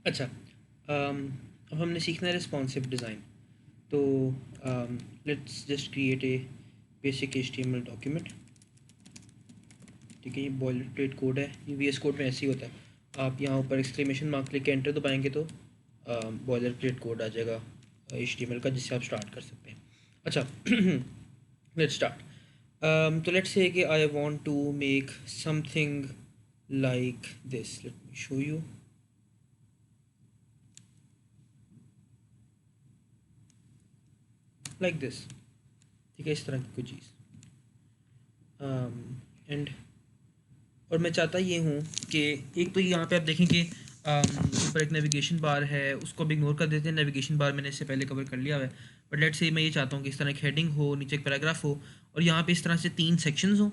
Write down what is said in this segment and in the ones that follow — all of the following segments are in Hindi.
अच्छा, अब हमने सीखना है रिस्पॉन्सिव डिज़ाइन। तो let's just create a basic HTML document. ठीक है, ये बॉयलर प्लेट कोड है, ये VS कोड में ऐसे ही होता है। आप यहाँ ऊपर एक्सक्लेमेशन मार्क लिख के एंटर दबाएंगे तो बॉयलर प्लेट कोड आ जाएगा HTML का, जिससे आप स्टार्ट कर सकते हैं। अच्छा, लेट्स स्टार्ट। तो लेट्स से कि I want to make something like this. Let me show you. Like this. ठीक है, इस तरह की कोई चीज़। एंड और मैं चाहता ये हूँ कि एक तो यहाँ पे आप देखें कि ऊपर एक नेविगेशन बार है, उसको भी इग्नोर कर देते हैं। नेविगेशन बार मैंने इससे पहले कवर कर लिया हुआ है। बट लेट्स से मैं ये चाहता हूँ कि इस तरह एक हेडिंग हो, नीचे एक पैराग्राफ हो, और यहाँ पे इस तरह से 3 सेक्शंस हो।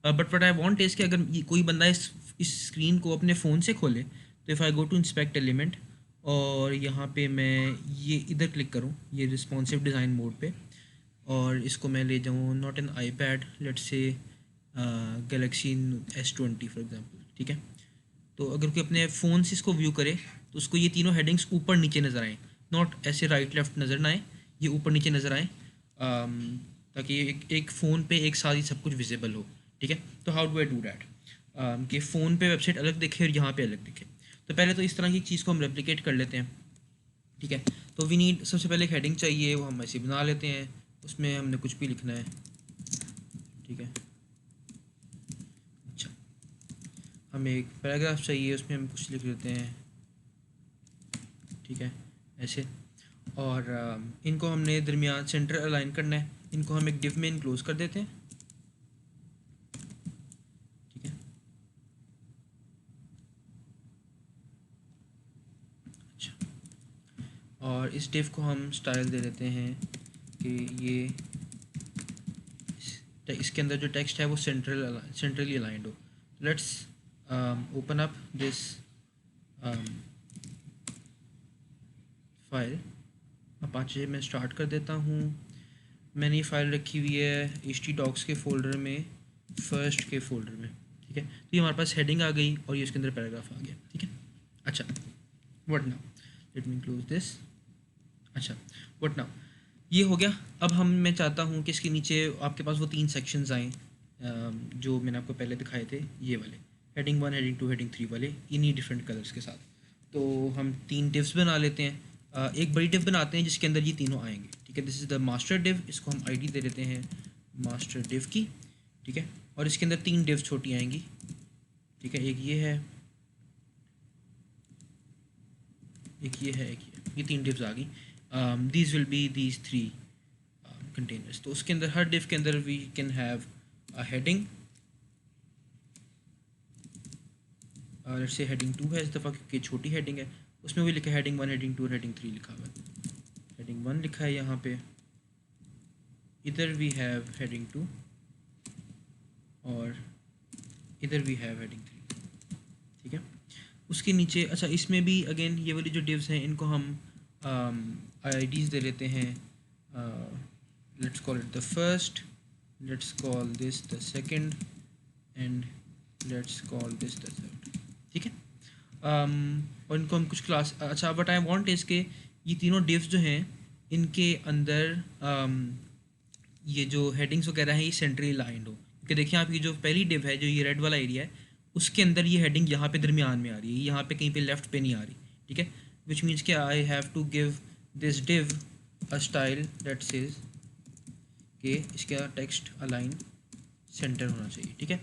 But what I want is कि अगर ये कोई बंदा इस स्क्रीन को अपने फ़ोन से खोले, तो if I go to inspect element और यहाँ पे मैं ये इधर क्लिक करूँ, ये रिस्पॉन्सिव डिज़ाइन मोड पे, और इसको मैं ले जाऊँ not an iPad, let's say Galaxy S20 for example. ठीक है, तो अगर कोई अपने फ़ोन से इसको व्यू करे तो उसको ये तीनों हेडिंग्स ऊपर नीचे नज़र आएँ, नॉट ऐसे राइट लेफ्ट नज़र ना आए, ये ऊपर नीचे नज़र आएँ, ताकि एक फ़ोन पे एक साथ ही सब कुछ विजिबल हो। ठीक है, तो how do I do that कि फ़ोन पे वेबसाइट अलग दिखे और यहाँ पे अलग दिखे। तो पहले तो इस तरह की चीज़ को हम रेप्लिकेट कर लेते हैं। ठीक है, तो वी नीड, सबसे पहले एक हेडिंग चाहिए, वो हम ऐसे बना लेते हैं। उसमें हमने कुछ भी लिखना है। ठीक है, अच्छा, हमें एक पैराग्राफ चाहिए, उसमें हम कुछ लिख लेते हैं। ठीक है, ऐसे। और इनको हमने दरमियान सेंटर अलाइन करना है, इनको हम एक डिव में इनक्लोज कर देते हैं। ठीक है, अच्छा, और इस डिव को हम स्टाइल दे देते हैं कि ये इसके अंदर जो टेक्स्ट है वो सेंट्रली अलाइंड हो। Let's open up this file. Apache में स्टार्ट कर देता हूँ। मैंने ये फाइल रखी हुई है htdocs के फोल्डर में, फर्स्ट के फोल्डर में। ठीक है, तो ये हमारे पास हेडिंग आ गई और ये इसके अंदर पैराग्राफ आ गया। ठीक है, अच्छा, what now, let me close this. अच्छा, व्हाट नाउ, ये हो गया। अब मैं चाहता हूँ कि इसके नीचे आपके पास वो 3 सेक्शंस आएँ जो मैंने आपको पहले दिखाए थे, ये वाले हेडिंग 1, हेडिंग 2, हेडिंग 3 वाले, इन्हीं डिफरेंट कलर्स के साथ। तो हम 3 डिव्स बना लेते हैं। एक बड़ी डिव बनाते हैं जिसके अंदर ये तीनों आएंगे। ठीक है, this is the master div, इसको हम आईडी दे देते हैं मास्टर डिव की। ठीक है, और इसके अंदर 3 डिव छोटी आएंगी। ठीक है, एक ये है, एक ये है, एक ये 3 डिव्स आ गई। These will be these 3 containers. तो उसके अंदर, हर डिव के अंदर we can have a heading. Let's say heading 2 है इस दफ़ा, क्योंकि छोटी हेडिंग है। उसमें भी लिखा है हेडिंग 1, हेडिंग 2, हेडिंग 3 लिखा हुआ है। हेडिंग 1 लिखा है यहाँ पे, इधर वी हैव हेडिंग 2, और इधर वी हैव हेडिंग 3। ठीक है, उसके नीचे, अच्छा, इसमें भी अगेन ये वाली जो डिव्स हैं इनको हम आईडीज़ दे लेते हैं। Let's call it the first, let's call this the second, and let's call this the third. ठीक है, और इनको हम कुछ क्लास, अच्छा, बट आई वांट इज़ के ये तीनों डिव्स जो हैं इनके अंदर ये जो हेडिंग्स वगैरह हैं ये सेंट्रली अलाइंड हो। क्योंकि देखिए, आपकी जो पहली डिव है, जो ये रेड वाला एरिया है, उसके अंदर ये हेडिंग यहाँ पे दरमियान में आ रही है, यहाँ पे कहीं पे लेफ्ट पे नहीं आ रही। ठीक है, विच मीन्स कि I have to give this div a style that says कि इसका टेक्स्ट अलाइन सेंटर होना चाहिए। ठीक है,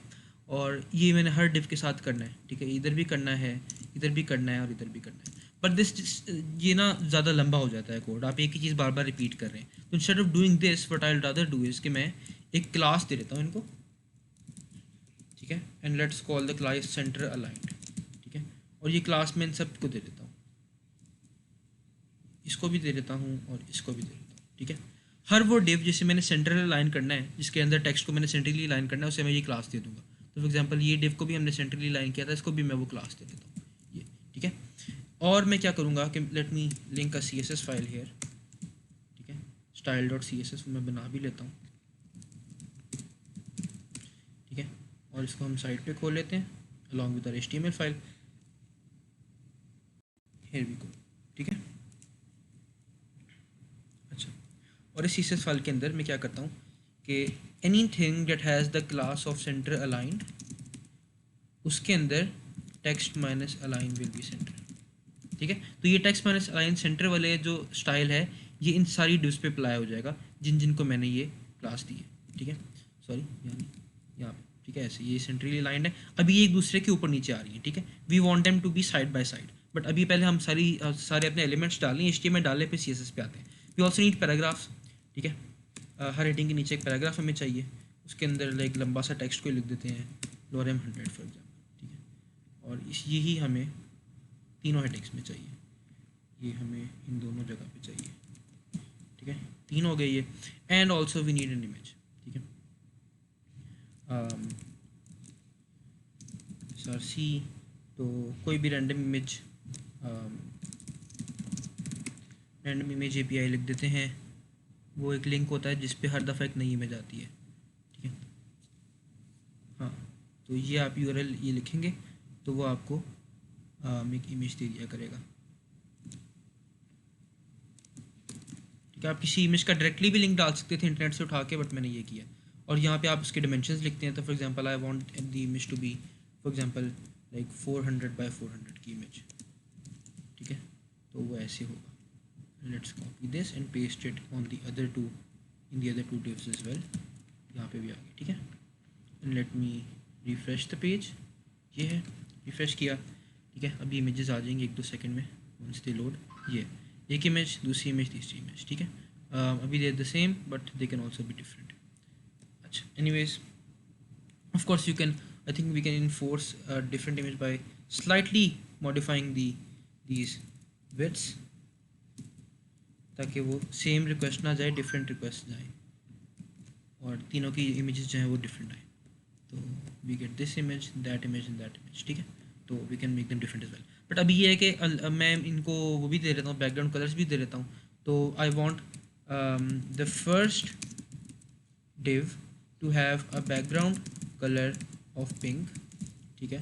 और ये मैंने हर डिव के साथ करना है। ठीक है, इधर भी करना है, इधर भी करना है, और इधर भी करना है। बट दिस, ये ना ज़्यादा लंबा हो जाता है कोड, आप एक ही चीज़ बार बार रिपीट कर रहे हैं। तो instead of doing this, what I will rather do is कि मैं एक क्लास दे देता हूँ इनको। ठीक है, and let's call the class centre aligned. ठीक है, और ये क्लास में इन सबको दे देता हूँ, इसको भी दे देता हूँ और इसको भी दे देता हूँ। ठीक है, हर वो डिव जिसे मैंने सेंट्रल अलाइन करना है, जिसके अंदर टेक्स्ट को मैंने सेंट्रली अलाइन करना है, उसे मैं ये क्लास दे दूँगा। तो फॉर एग्जांपल ये डिव को भी हमने सेंट्रली अलाइन किया था, इसको भी मैं वो क्लास दे देता हूँ ये। ठीक है, और मैं क्या करूँगा कि लेट मी लिंक अ CSS फाइल हेयर। ठीक है, style.css मैं बना भी लेता हूँ। ठीक है, और इसको हम साइड पे खोल लेते हैं along with our HTML file. Here we go, ठीक है। अच्छा, और इस CSS फाइल के अंदर मैं क्या करता हूँ कि anything that has the class of centre aligned, उसके अंदर text minus align will be centre, ठीक है। तो ये टेक्स्ट माइनस अलाइन सेंटर वाले जो स्टाइल है ये इन सारी डिव्स पे अप्लाई हो जाएगा जिन जिनको मैंने ये क्लास दी है, ठीक है। सॉरी यानी यहाँ पे, ठीक है, ऐसे ये सेंट्रली अलाइंड है। अभी ये एक दूसरे के ऊपर नीचे आ रही है, ठीक है। We want them to be side by side, but अभी पहले हम सारे अपने एलिमेंट्स डालें, HTML डालने पे CSS पे आते हैं। वी ऑल्सो नीड पैराग्राफ्स, ठीक है। हर हेडिंग के नीचे एक पैराग्राफ हमें चाहिए, उसके अंदर एक लंबा सा टेक्स्ट को लिख देते हैं लोरेम 100 फॉर एग्जाम्पल, ठीक है। और यही हमें तीनों हेडिंग्स में चाहिए, ये हमें इन दोनों जगह पे चाहिए, ठीक है। 3 हो गए ये। And also we need an image, ठीक है। SRC, तो कोई भी रैंडम इमेज API लिख देते हैं। वो एक लिंक होता है जिस पे हर दफ़ा एक नई इमेज आती है, ठीक है। हाँ, तो ये आप URL ये लिखेंगे तो वो आपको एक इमेज दे दिया करेगा, ठीक है। आप किसी इमेज का डायरेक्टली भी लिंक डाल सकते थे इंटरनेट से उठा के, बट मैंने ये किया। और यहाँ पे आप उसके डिमेंशंस लिखते हैं, तो for example I want the image to be for example like 400 by 400 की इमेज, ठीक है। तो वो ऐसे होगा। Let's copy this and paste it on the other two in the other two divs as well. यहाँ पे भी आ गया, ठीक है। And let me refresh the page, ये है, रिफ्रेश किया, ठीक है। अभी इमेजेस आ जाएंगे 1-2 सेकंड में वंस दे लोड। ये एक इमेज, दूसरी इमेज, तीसरी इमेज, ठीक है। अभी they the same but they can also be different. अच्छा, anyways, of course you can, I think we can enforce a different image by slightly modifying these widths, ताकि वो सेम रिक्वेस्ट ना जाए, डिफरेंट रिक्वेस्ट जाए और तीनों की इमेजेस जो हैं वो डिफरेंट आए। तो we get this image, that image and that image, ठीक है। तो we can make them different as well. But अभी ये है कि मैं इनको वो भी दे देता हूँ, बैकग्राउंड कलर्स भी दे देता हूँ। तो I want the first div to have a background color of pink, ठीक है।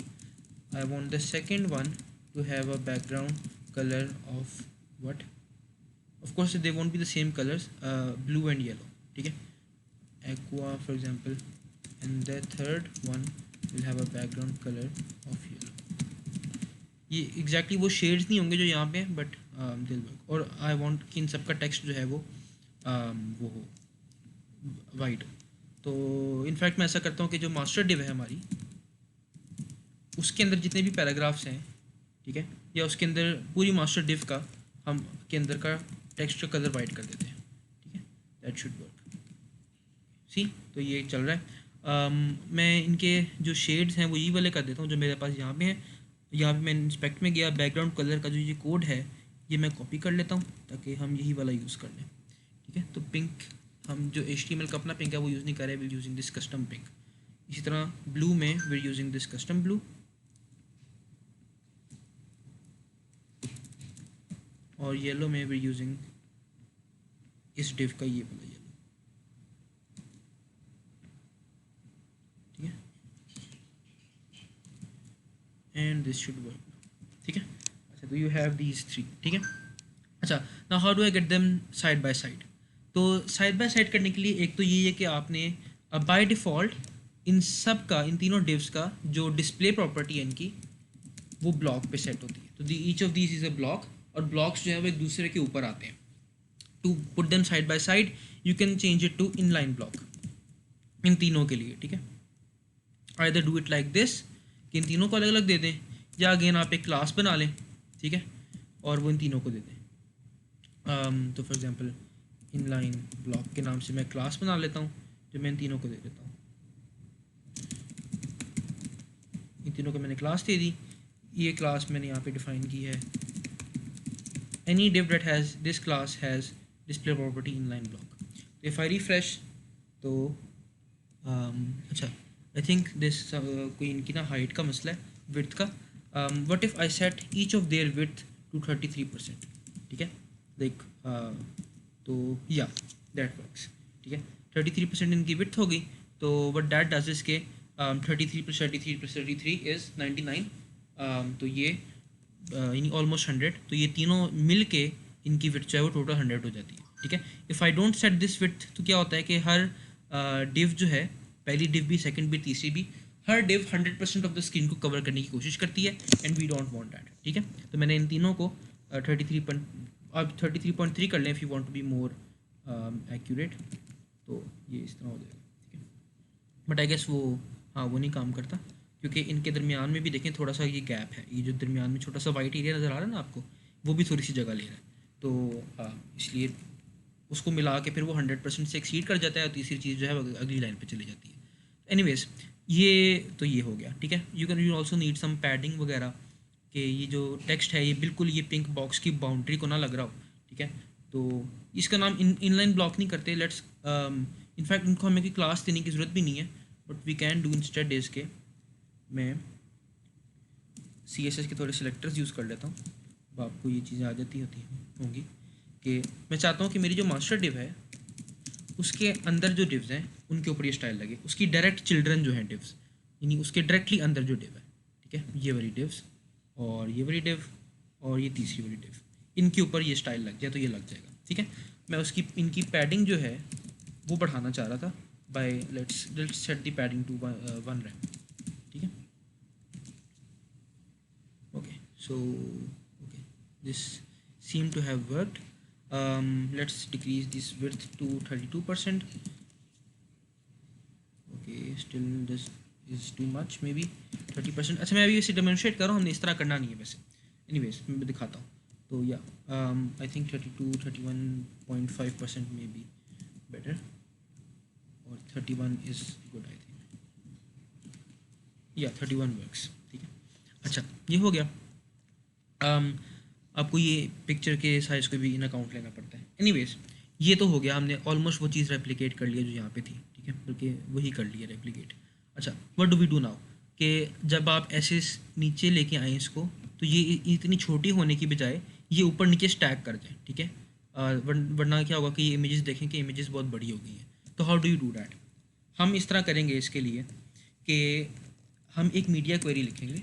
I want the second one to have a background color of what, of course they won't be the same colors, blue and yellow, ठीक है, aqua for example, and the third one will have a background color of yellow। ये exactly वो shades नहीं होंगे जो यहाँ पे हैं, but they'll work। और I want कि इन सबका text जो है वो हो वाइट। तो इनफैक्ट मैं ऐसा करता हूँ कि जो मास्टर डिव है हमारी, उसके अंदर जितने भी पैराग्राफ्स हैं, ठीक है, या उसके अंदर पूरी मास्टर डिव का हम के अंदर का टेक्स्ट का कलर वाइट कर देते हैं, ठीक है। That should work. सी, तो ये चल रहा है। मैं इनके जो शेड्स हैं वो ये वाले कर देता हूँ जो मेरे पास यहाँ पे हैं। यहाँ पे मैं इंस्पेक्ट में गया, बैकग्राउंड कलर का जो ये कोड है ये मैं कॉपी कर लेता हूँ ताकि हम यही वाला यूज़ कर लें, ठीक है। तो पिंक, हम जो HTML का अपना पिंक है वो यूज़ नहीं कर रहे, we using this custom pink. इसी तरह ब्लू में we using this custom blue, और येलो में वी यूजिंग इस डिव का ये वाला येलो, ठीक है। एंड दिस शुड वर्क, ठीक है। अच्छा, तो यू हैव दीज 3, ठीक है। अच्छा, now how do I get them side by side. तो साइड बाय साइड करने के लिए एक तो ये है कि आपने बाय डिफ़ॉल्ट इन सब का, इन तीनों डिव्स का जो डिस्प्ले प्रॉपर्टी है इनकी, वो ब्लॉक पे सेट होती है। तो each of these is a block, और ब्लॉक्स जो है वो एक दूसरे के ऊपर आते हैं। To put them side by side you can change it to inline block इन तीनों के लिए, ठीक है। Either do it like this कि इन तीनों को अलग अलग दे दें, या अगेन आप एक क्लास बना लें, ठीक है, और वो इन तीनों को दे दें। तो फॉर एग्जांपल इनलाइन ब्लॉक के नाम से मैं क्लास बना लेता हूँ जो मैं इन तीनों को दे देता हूँ। इन तीनों को मैंने क्लास दे दी। ये क्लास मैंने यहाँ पे डिफाइन की है, any div that has this class has display property inline block। तो इफ़ आई रिफ्रेश तो अच्छा, आई थिंक दिस कोई इनकी ना हाइट का मसला है, विड्थ का। What if I set each of their width to 33%, ठीक है, लाइक तो या दैट वर्क्स, ठीक है। 33% इनकी विड्थ हो गई। तो व्हाट दैट डज इज के 33 + 33 + 33 इज़ 99। तो ये यानी ऑलमोस्ट 100, तो ये तीनों मिल के इनकी विड्थ जो है वो टोटल 100 हो जाती है, ठीक है। If I don't set this width तो क्या होता है कि हर डिव जो है, पहली डिव भी, सेकंड भी, तीसरी भी, हर डिव 100% ऑफ द स्क्रीन को कवर करने की कोशिश करती है, and we don't want that, ठीक है। तो मैंने इन तीनों को 33.3 कर लें if you want to be more accurate, तो ये इस तरह हो जाएगा, ठीक है। बट आई गेस वो, हाँ, वो नहीं काम करता, क्योंकि इनके दरमियान में भी देखें थोड़ा सा ये गैप है, ये जो दरमियान में छोटा सा वाइट एरिया नज़र आ रहा है ना आपको, वो भी थोड़ी सी जगह ले रहा है, तो इसलिए उसको मिला के फिर वो 100% से एक्सीड कर जाता है, और तीसरी चीज़ जो है वो अगली लाइन पे चली जाती है। एनीवेज, ये तो ये हो गया, ठीक है। You also need some padding वगैरह, कि ये जो टेक्स्ट है ये बिल्कुल ये पिंक बॉक्स की बाउंड्री को ना लग रहा हो, ठीक है। तो इसका नाम इनलाइन ब्लॉक नहीं करते, लेट्स इनफैक्ट इनको हमें कोई क्लास देने की ज़रूरत भी नहीं है, but we can do instead is के मैं CSS के थोड़े सेलेक्टर्स यूज़ कर लेता हूँ, अब आपको ये चीज़ें आ जाती होंगी कि मैं चाहता हूँ कि मेरी जो मास्टर डिव है उसके अंदर जो डिव्स हैं उनके ऊपर ये स्टाइल लगे, उसकी डायरेक्ट चिल्ड्रन जो हैं डिव्स, यानी उसके डायरेक्टली अंदर जो डिव है, ठीक है, ये वाली डिव्स और ये वाली डिव और ये तीसरी वाली डिव, इनके ऊपर ये स्टाइल लग जाए तो ये लग जाएगा, ठीक है। मैं उसकी इनकी पैडिंग जो है वो बढ़ाना चाह रहा था by let's set the padding to 1 rem, ठीक है। Okay, so okay, this seem to have worked. Let's decrease this width to 32%. Okay, still this is too much, maybe 30%. अच्छा, मैं अभी इसे डेमोन्स्ट्रेट कर रहा हूँ, हमने इस तरह करना नहीं है वैसे। एनीवेज, मैं दिखाता हूँ, तो या I think 31.5% may be better, और 31 इज़ गुड आई थिंक, या 31 वर्क्स, ठीक है। अच्छा, ये हो गया। आपको ये पिक्चर के साइज़ को भी इन अकाउंट लेना पड़ता है। एनीवेज, ये तो हो गया, हमने ऑलमोस्ट वो चीज़ रेप्लिकेट कर लिया जो यहाँ पे थी, ठीक है, बल्कि वही कर लिया रेप्लिकेट। अच्छा, what do we do now, कि जब आप ऐसे नीचे लेके आएँ इसको, तो ये इतनी छोटी होने की बजाय ये ऊपर नीचे स्टैक कर जाए, ठीक है। वरना क्या होगा कि ये इमेजेस देखें कि इमेजेस बहुत बड़ी हो गई हैं। तो how do you do that, हम इस तरह करेंगे इसके लिए कि हम एक मीडिया क्वेरी लिखेंगे।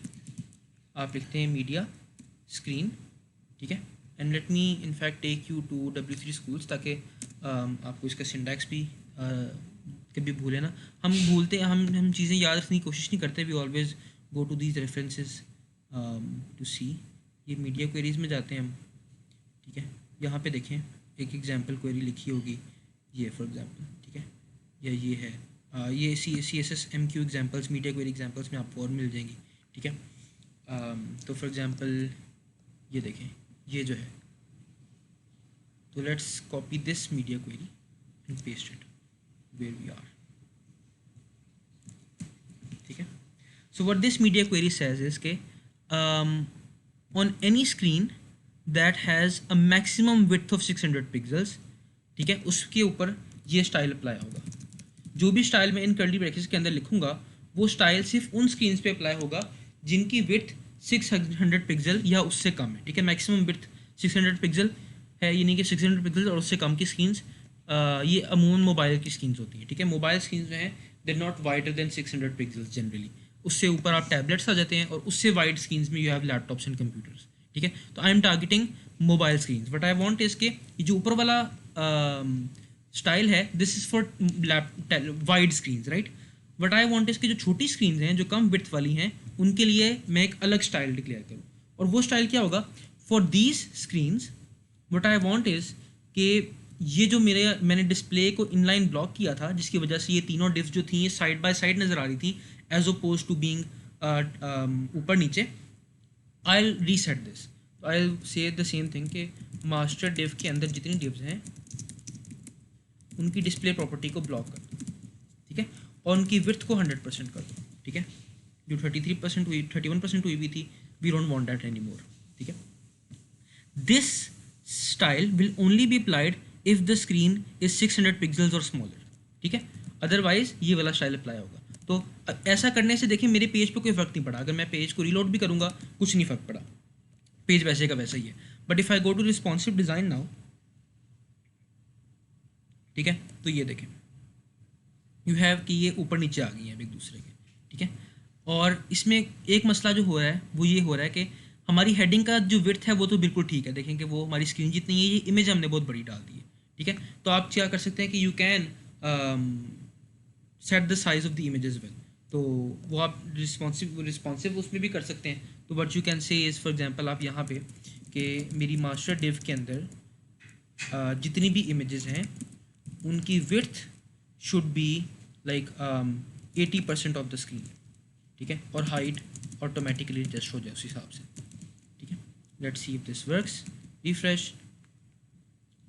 आप लिखते हैं मीडिया स्क्रीन, ठीक है, and let me in fact take you to W3 Schools, ताकि आपको इसका सिंटैक्स भी कभी भूले ना। हम भूलते हैं, हम चीज़ें याद रखने की कोशिश नहीं करते, we always go to these references to see. ये मीडिया क्वेरीज़ में जाते हैं हम, ठीक है। यहाँ पे देखें एक एग्जांपल क्वेरी लिखी होगी, ये फॉर एग्जांपल, ठीक है, या ये है ये CSS MQ examples, media query examples में आपको और मिल जाएंगी, ठीक है। तो फॉर एग्जांपल ये देखें, ये जो है, तो let's copy this media query and paste it where we are, ठीक है। So what this media query says is के on any screen that has a maximum width of 600 pixels, ठीक है, उसके ऊपर ये स्टाइल अप्लाई होगा। जो भी स्टाइल मैं इन कर्ली ब्रैकेट्स के अंदर लिखूंगा वो स्टाइल सिर्फ उन स्क्रीन्स पे अप्लाई होगा जिनकी विड्थ 600 पिक्सल या उससे कम है, ठीक है। मैक्सिमम विड्थ 600 पिक्सल है, यानी कि 600 पिक्सल और उससे कम की स्क्रीन्स, ये अमूमन मोबाइल की स्क्रीन्स होती हैं, ठीक है। मोबाइल स्क्रीन्स जो हैं they are not wider than 600 pixels generally, उससे ऊपर आप टैबलेट्स आ जाते हैं, और उससे वाइड स्क्रीन्स में you have laptops and computers, ठीक है। तो I am targeting mobile screens, but I want is के ये जो ऊपर वाला स्टाइल है this is for wide screens, right. But I want इसकी जो छोटी स्क्रीन्स हैं जो कम विड्थ वाली हैं उनके लिए मैं एक अलग स्टाइल डिक्लेयर करूँ, और वो स्टाइल क्या होगा, for these screens what I want is कि ये जो मैंने डिस्प्ले को इनलाइन ब्लॉक किया था, जिसकी वजह से ये तीनों डिव्स जो थी ये साइड बाय साइड नज़र आ रही थी एज अपोज टू बीइंग ऊपर नीचे, आई रीसेट दिस। तो आई से द सेम थिंग कि मास्टर डिव के अंदर जितनी डिव्स हैं उनकी डिस्प्ले प्रॉपर्टी को ब्लॉक कर दो, ठीक है, और उनकी विड्थ को 100% कर दो, ठीक है। जो 33% हुई, 31% हुई भी थी, we don't want that any more, ठीक है। This style will only be applied if the screen is 600 pixels और स्मॉलर, ठीक है, अदरवाइज ये वाला स्टाइल अप्लाई होगा। तो ऐसा करने से देखिए मेरे पेज पे कोई फ़र्क नहीं पड़ा, अगर मैं पेज को रीलोड भी करूँगा कुछ नहीं फ़र्क पड़ा, पेज वैसे का वैसा ही है। But if I go to responsive design now, ठीक है, तो ये देखें यू हैव कि ये ऊपर नीचे आ गई हैं एक दूसरे के, ठीक है। और इसमें एक मसला जो हो रहा है वो ये हो रहा है कि हमारी हेडिंग का जो विड्थ है वो तो बिल्कुल ठीक है, देखें कि वो हमारी स्क्रीन जितनी है, ये इमेज हमने बहुत बड़ी डाल दी है, ठीक है। तो आप क्या कर सकते हैं कि you can set the size of the image as well, तो वो आप रिस्पॉन्सिव उसमें भी कर सकते हैं। तो what you can say is, for example आप यहाँ पे कि मेरी मास्टर डिव के अंदर जितनी भी इमेजेस हैं उनकी width should be like 80% of the screen, ठीक है, और हाइट ऑटोमेटिकली एडजस्ट हो जाए उस हिसाब से, ठीक है। Let's see if this works, refresh,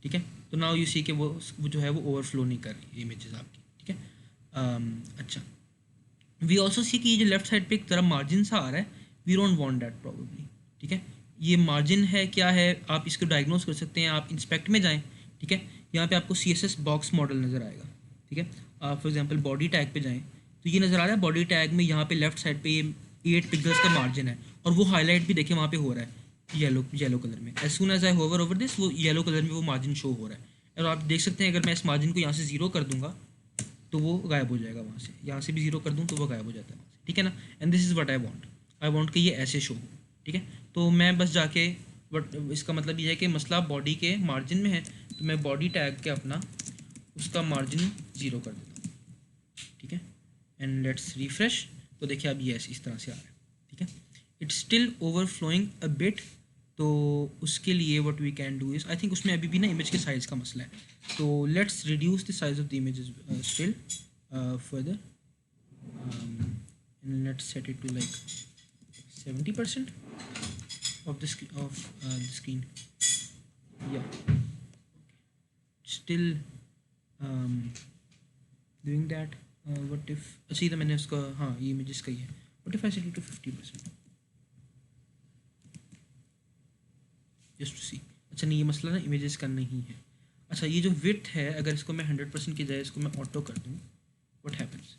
ठीक है। तो नाउ यू सी कि वो जो है वो ओवरफ्लो नहीं कर रही इमेजेस आपकी, ठीक है। अच्छा, वी ऑल्सो सी कि ये जो लेफ्ट साइड पे एक तरह मार्जिन सा आ रहा है, we don't want that probably, ठीक है। ये मार्जिन है क्या है, आप इसको डायग्नोस कर सकते हैं, आप इंस्पेक्ट में जाएं, ठीक है। यहाँ पे आपको CSS बॉक्स मॉडल नज़र आएगा, ठीक है। आप फॉर एग्जांपल बॉडी टैग पे जाएं तो ये नज़र आ रहा है, बॉडी टैग में यहाँ पे लेफ्ट साइड पे ये 8 पिक्सल्स का मार्जिन है, और वो हाईलाइट भी देखें वहाँ पे हो रहा है येलो कलर में। As soon as I hover over this, वो येलो कलर में वो मार्जिन शो हो रहा है, और आप देख सकते हैं अगर मैं इस मार्जिन को यहाँ से 0 कर दूंगा तो वो गायब हो जाएगा वहाँ से, यहाँ से भी 0 कर दूँ तो वो गायब हो जाता है वहाँ से, ठीक है ना। And this is what I want कि ये ऐसे शो हो, ठीक है। तो मैं बस जाके बट इसका मतलब ये है कि मसला बॉडी के मार्जिन में है, तो मैं बॉडी टैग के अपना उसका मार्जिन 0 कर देता हूँ, ठीक है। एंड लेट्स रिफ्रेश, तो देखिए अब ये ऐसे इस तरह से आ रहा है, ठीक है। It's still overflowing a bit, तो उसके लिए what we can do is, I think उसमें अभी भी ना इमेज के साइज़ का मसला है, तो let's reduce the size of the image still further, and let's set it to like 70% of the screen, yeah, still um, doing that. What if, अच्छा ये तो मैंने उसका, हाँ ये images का ही है, what if I set it to 50% just to see। अच्छा नहीं, ये मसला ना images का नहीं है। अच्छा, ये जो width है अगर इसको मैं 100% की जाए इसको मैं ऑटो कर दूँ, what happens,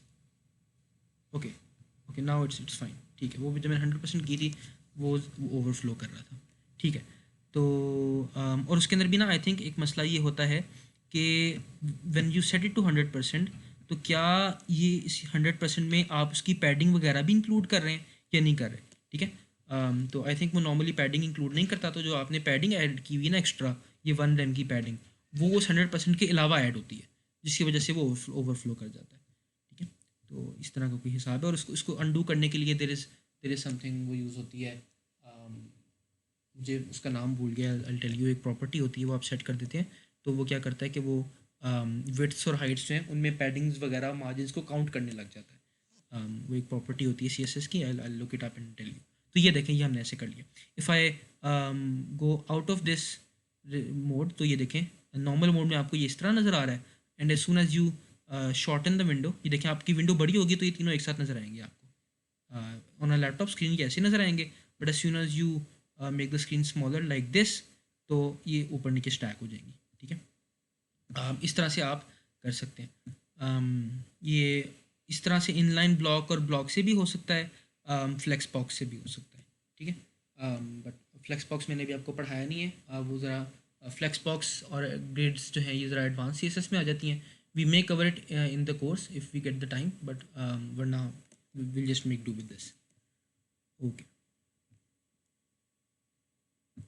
okay now it's fine, ठीक है। वो भी जब मैंने 100% की थी वो ओवरफ्लो कर रहा था, ठीक है। तो और उसके अंदर भी ना आई थिंक एक मसला ये होता है कि when you set it to 100%, तो क्या ये इस 100% में आप उसकी पैडिंग वगैरह भी इंक्लूड कर रहे हैं या नहीं कर रहे, ठीक है। तो आई थिंक वो नॉर्मली पैडिंग इंक्लूड नहीं करता, तो जो आपने पैडिंग ऐड की हुई है ना एक्स्ट्रा, ये 1 रैम की पैडिंग, वो उस 100% के अलावा ऐड होती है, जिसकी वजह से वो ओवरफ्लो कर जाता है, ठीक है। तो इस तरह का कोई हिसाब है, और उसको अनडू करने के लिए देर इज़ समथिंग वो यूज़ होती है, मुझे उसका नाम भूल गया, आई टेल यू, एक प्रॉपर्टी होती है वो आप सेट कर देते हैं, तो वो क्या करता है कि वो विड्थ्स और हाइट्स जो हैं उनमें पैडिंग्स वगैरह मार्जिन्स को काउंट करने लग जाता है। वो एक प्रॉपर्टी होती है CSS की, I look it up and tell you. तो ये देखें, ये हमने ऐसे कर लिया। If I go out of this mode, तो ये देखें नॉर्मल मोड में आपको ये इस तरह नज़र आ रहा है, and as soon as you shorten the window, ये देखें आपकी विंडो बड़ी होगी तो ये तीनों एक साथ नज़र आएंगे आपको ऑन अ लैपटॉप स्क्रीन के ऐसे नज़र आएंगे, but as soon as you make the screen smaller like this, तो ये ऊपर नीचे स्टैक हो जाएंगी, ठीक है। इस तरह से आप कर सकते हैं। ये इस तरह से इनलाइन ब्लॉक और ब्लॉक से भी हो सकता है, फ्लेक्स बॉक्स से भी हो सकता है, ठीक है। बट फ्लेक्स बॉक्स मैंने भी आपको पढ़ाया नहीं है, वो ज़रा फ्लेक्स बॉक्स और ग्रिड्स जो है ये ज़रा एडवांस CSS में आ जाती हैं। We may cover it in the course if we get the time, but वरना will just make do with this, okay.